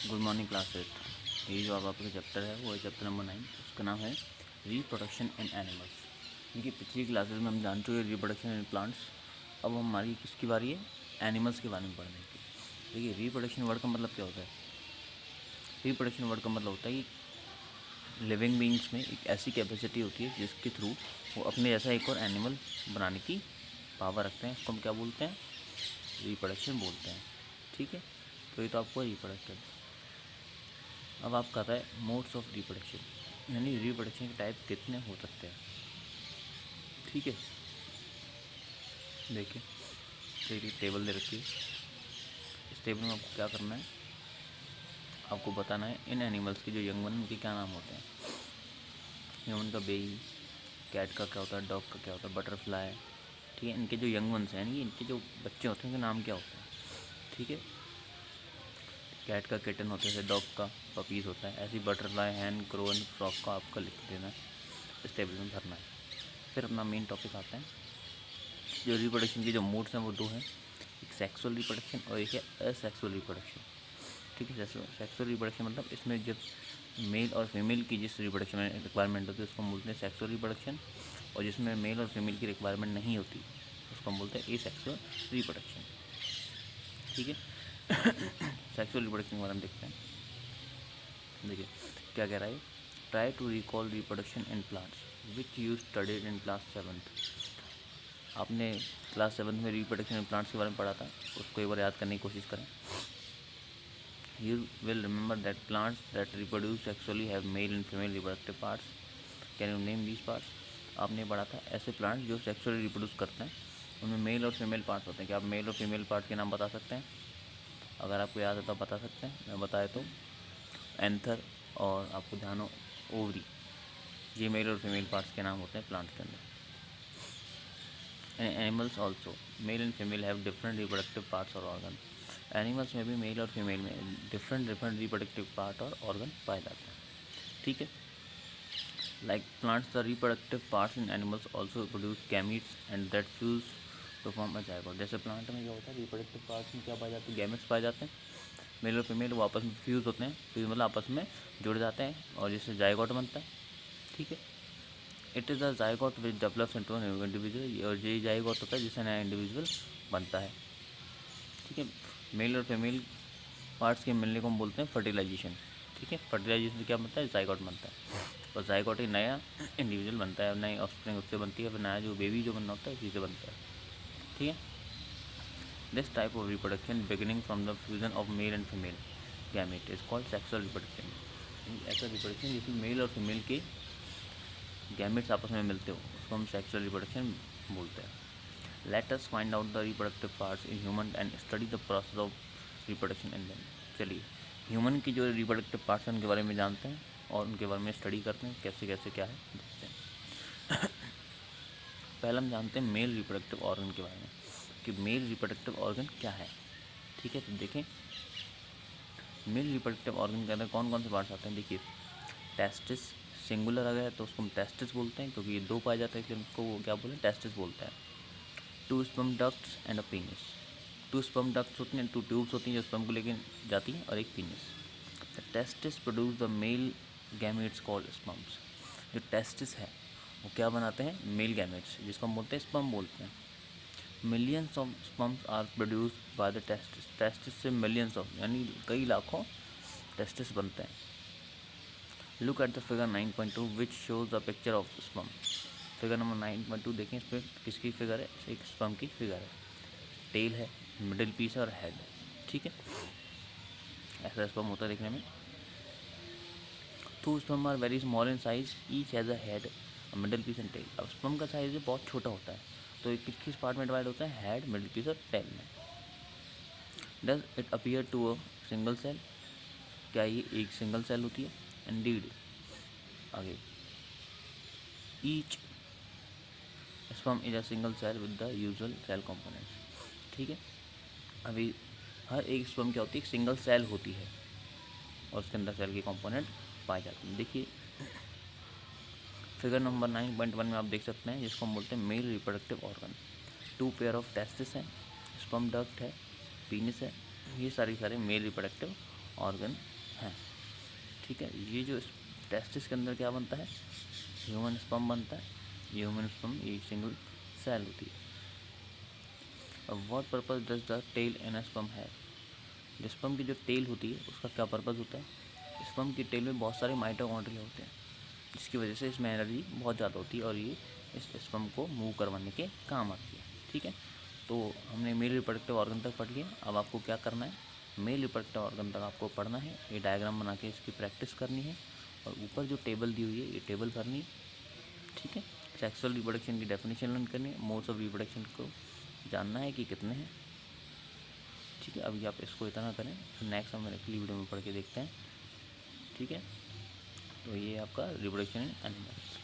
Good morning class 8। ये जो अब आपका चैप्टर है वो है चैप्टर नंबर 9। उसका नाम है रिप्रोडक्शन इन एनिमल्स। देखिए पिछली क्लासेस में हम जान चुके हैं रिप्रोडक्शन इन प्लांट्स। अब हमारी किसकी बारी है? एनिमल्स के बारे में पढ़ने की। देखिए रिप्रोडक्शन वर्ड का मतलब क्या होता है? रिप्रोडक्शन वर्ड का मतलब होता है कि लिविंग बीइंग्स में एक ऐसी कैपेसिटी होती है जिसके थ्रू वो अपने जैसा एक और एनिमल बनाने की पावर रखते हैं। उसको हम क्या बोलते हैं? रिप्रोडक्शन बोलते हैं। ठीक है, तो ये तो आपको रिप्रोडक्शन। अब आपका आता है मोड्स ऑफ रिप्रोडक्शन, यानी रिप्रोडक्शन के टाइप कितने हो सकते हैं। ठीक है, देखिए तो ये टेबल दे रखी है। इस टेबल में आपको क्या करना है? आपको बताना है इन एनिमल्स के जो यंग वन उनके क्या नाम होते हैं। ह्यूमन का बेबी, कैट का क्या होता है, डॉग का क्या होता है, बटरफ्लाई। ठीक है, इनके जो यंग वंस हैं यानी इनके जो बच्चे होते हैं उनके नाम क्या होते हैं। ठीक है, कैट का किटन होता है, जैसे डॉग का पपीज़ होता है, ऐसी butterfly, hen, crow and frog का आपका लिख देना है, इस टेबल में भरना है। फिर अपना मेन टॉपिक आता है। जो रिप्रोडक्शन के जो मोड्स हैं वो दो हैं, एक सेक्सुअल रिप्रोडक्शन और एक है असेक्सुअल रिप्रोडक्शन। ठीक है, सेक्सुअल रिप्रोडक्शन मतलब इसमें जब मेल और फीमेल की जिस रिप्रोडक्शन में रिक्वायरमेंट होती है उसको हम बोलते हैं सेक्सुअल रिप्रोडक्शन, और जिसमें मेल और फीमेल की रिक्वायरमेंट नहीं होती उसको हम बोलते हैं एसेक्सुअल रिप्रोडक्शन। ठीक है, सेक्सुअल रिप्रोडक्शन के बारे में देखते हैं। देखिए क्या कह रहा है, try to recall reproduction in plants which you studied in class 7th। आपने क्लास 7th में रिप्रोडक्शन इन प्लांट्स के बारे में पढ़ा था, उसको एक बार याद करने की कोशिश करें। You will remember that plants that reproduce sexually have male and female reproductive parts. Can you name these parts? आपने पढ़ा था ऐसे प्लांट जो सेक्सुअली रिप्रोड्यूस करते हैं उनमें मेल और फीमेल पार्ट्स होते हैं। क्या आप मेल और फीमेल पार्ट के नाम बता सकते हैं? अगर आपको याद है तो बता सकते हैं। मैं बताए तो एंथर और आपको ध्यान हो ओवरी, ये मेल और फीमेल पार्ट्स के नाम होते हैं प्लांट्स के अंदर। Animals also male and female have different reproductive parts और ऑर्गन। एनिमल्स में भी मेल और फीमेल में डिफरेंट रिप्रोडक्टिव पार्ट और ऑर्गन पाए जाते हैं। ठीक है, like plants the reproductive parts in animals also produce gametes and that fuse to form a zygote. जैसे प्लांट में क्या होता है, रिप्रोडक्टिव पार्ट्स में क्या पाए जाते हैं? गैमेट्स पाए जाते हैं। मेल और फीमेल वो आपस में फ्यूज़ होते हैं, फ्यूज मतलब आपस में जुड़ जाते हैं और जिससे जायगोट बनता है। ठीक है, it is a zygote which develops into a new individual, और ये जायगोट होता है जिससे नया इंडिविजुअल बनता है। ठीक है, मेल और फीमेल पार्ट्स के मिलने को हम बोलते हैं फर्टिलाइजेशन। ठीक है, फर्टिलाइजेशन से क्या बनता है? जायगोट बनता है, और जायगोट ही नया इंडिविजुअल बनता है, नई ऑफस्प्रिंग उससे बनती है, फिर नया जो बेबी जो बनना होता है उसी से बनता है। ठीक है, this type of reproduction beginning from the fusion of male and female gamete is called sexual reproduction. ऐसा रिप्रोडक्शन जिसमें मेल और फीमेल के गैमेट्स आपस में मिलते हो उसको हम सेक्सुअल रिप्रोडक्शन बोलते हैं। Let us find out the reproductive parts in human and study the process of reproduction in them. चलिए ह्यूमन की जो रिप्रोडक्टिव पार्ट्स हैं उनके बारे में जानते हैं और उनके बारे में स्टडी करते हैं, कैसे कैसे क्या है देखते हैं। पहले हम जानते हैं मेल रिप्रोडक्टिव ऑर्गन के बारे में कि मेल रिप्रोडक्टिव ऑर्गन क्या है। ठीक है, तो देखें मेल रिप्रोडक्टिव ऑर्गन के अंदर कौन कौन से पार्ट्स आते हैं। देखिए टेस्टिस, सिंगुलर अगर है तो उसको हम टेस्टिस बोलते हैं क्योंकि ये दो पाए जाते हैं, इसलिए उसको वो क्या बोलते हैं? टेस्टिस बोलते हैं। Two sperm ducts and a penis. Two sperm ducts होती हैं, टू ट्यूब्स होती हैं जो स्पर्म को लेकर जाती हैं, और एक penis. The testis produce the male gametes called sperms. जो टेस्टिस है वो क्या बनाते हैं? मेल गैमेट्स, जिसको हम बोलते हैं स्पर्म बोलते हैं। Millions of sperms are produced by the testis. Testis से मिलियंस ऑफ यानी कई लाखों टेस्टिस बनते हैं। Look at the figure 9.2 which shows the picture of sperm. Figure number 9.2 देखें, इस पर किसकी फिगर है? एक स्पर्म की फिगर है, टेल है, मिडिल पीस है और हेड। ठीक है, ऐसा स्पर्म होता है देखने में। Two sperm are very small in size, each has a head, middle piece and tail. अब स्पर्म का साइज बहुत छोटा होता है, तो किस किस पार्ट में डिवाइड होता है? हेड, मिडिल पीस और टेल में। Does it appear to a single cell? क्या ये एक सिंगल सेल होती है? इंडीड। आगे each sperm is a single cell with the usual cell components. ठीक है, अभी हर एक स्पर्म क्या होती है? एक सिंगल सेल होती है और उसके अंदर सेल के कंपोनेंट पाए जाते हैं। देखिए फिगर नंबर 9.1 में आप देख सकते हैं जिसको हम बोलते हैं male reproductive organ. Two pair of testis हैं, स्पर्म डक्ट है, पीनिस है, ये सारे मेल रिप्रोडक्टिव ऑर्गन हैं। ठीक है, ये जो टेस्टिस के अंदर क्या बनता है, ह्यूमन स्पर्म बनता है। ह्यूमन स्पर्म ये सिंगल सेल होती है। अब what purpose does the tail in a sperm है, जो स्पर्म की जो टेल होती है उसका क्या पर्पज़ होता है। स्पर्म की टेल में बहुत सारे माइटोकॉन्ड्रिया होते हैं, जिसकी वजह से इसमें एनर्जी बहुत ज़्यादा होती है और ये इस स्पर्म को मूव करवाने के काम आती है। ठीक है, तो हमने मेल रिप्रोडक्टिव ऑर्गन तक पढ़ लिया। अब आपको क्या करना है, मेल रिप्रोडक्टिव ऑर्गन तक आपको पढ़ना है, ये डायग्राम बना के इसकी प्रैक्टिस करनी है और ऊपर जो टेबल दी हुई है ये टेबल भरनी है। ठीक है, सेक्सुअल रिप्रोडक्शन की डेफिनेशन लर्न करनी है, मोड्स ऑफ रिप्रोडक्शन को जानना है कि कितने हैं। ठीक है, अभी आप इसको इतना करें, फिर नेक्स्ट हम अगली वीडियो में पढ़ के देखते हैं। ठीक है, तो ये आपका रिप्रोडक्शन इन एनिमल्स।